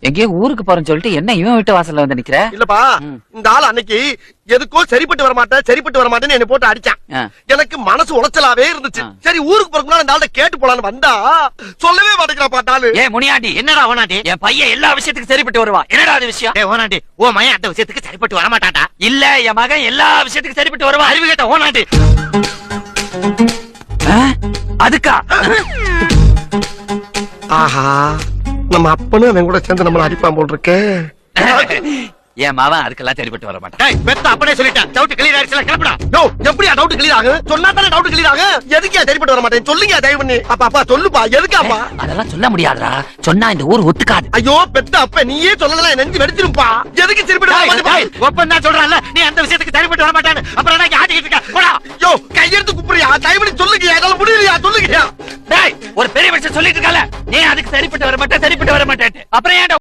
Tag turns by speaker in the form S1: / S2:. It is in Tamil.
S1: எங்கேயோ ஊருக்கு போறேன்னு சொல்லிட்டு என்ன இவன் வீட்டு வாசல்ல வந்து நிக்கிற?
S2: இல்லப்பா, இந்த ஆள் அன்னைக்கு எதுக்கோ சரிப்பட்டு வரமாட்டேன்னு என்ன போட்டு அடிச்சான். எனக்கு மனசு உளைச்சலாவே இருந்துச்சு. சரி ஊருக்கு போறதுக்கு இந்த ஆள்கிட்ட கேட்டு போலான்னு வந்தா சொல்லவே மாட்டேங்கிறா பாட்டாளு.
S3: ஏ முனியாண்டி, என்னடா ஓனாண்டி? என் பையன் எல்லா விஷயத்துக்கும் சரிப்பட்டு வருவான். என்னடா அது விஷயம்? ஏ ஓனாண்டி, ஓ மகன் அந்த விஷயத்துக்கு சரிப்பட்டு வரமாட்டான்டா. இல்ல, என் மகன் எல்லா விஷயத்துக்கும் சரிப்பட்டு வருவான். அறிவு கேட்ட ஓனாண்டி. அதுக்கா?
S2: ஆஹா, நம்ம அப்பனும் அவன் கூட சேர்ந்து நம்மள அடிப்பான் போல் இருக்கே.
S3: என் மாவன் அதுக்கெல்லாம் சரிப்பட்டு வர மாட்டான். பெத்த அப்பனே சொல்லிட்டான். டவுட் கிளியர் ஆயிடுச்சுல, கிளம்புடா.
S2: யோ, எப்படியா டவுட் கிளியர் ஆகும்? சொன்னா தானே டவுட் கிளியர் ஆகும். எதுக்கு சரிப்பட்டு வர மாட்டேன் சொல்லுங்க தயவு பண்ணி. அப்பா சொல்லுப்பா, எதுக்காப்பா?
S3: அதெல்லாம் சொல்ல முடியாதுடா. சொன்னா இந்த ஊர் ஒத்துக்காது.
S2: ஐயோ பெத்த அப்ப நீயே சொல்லல, நெஞ்சு வெடிச்சிருப்பா. எதுக்கு சரிப்பட்டு வர மாட்டேன்?
S3: ஒப்பன் தான் சொல்றான்ல, நீ அந்த விஷயத்துக்கு சரிப்பட்டு வர மாட்டான்னு. அப்புறம் என்ன ஆட்டிக்கிட்டு இருக்க? போடா.
S2: யோ, கையெடுத்து குப்புறியா? தயவு பண்ணி சொல்லுங்க, என்னால முடியலையா? சொல்லுங்க.
S3: டேய், ஒரு பெரிய மனுஷன் சொல்லிட்டு இருக்கல, நீ அதுக்கு சரிப்பட்டு வர மாட்டேன், சரிப்பட்டு வர மாட்டேன். அப்புறம் ஏன்டா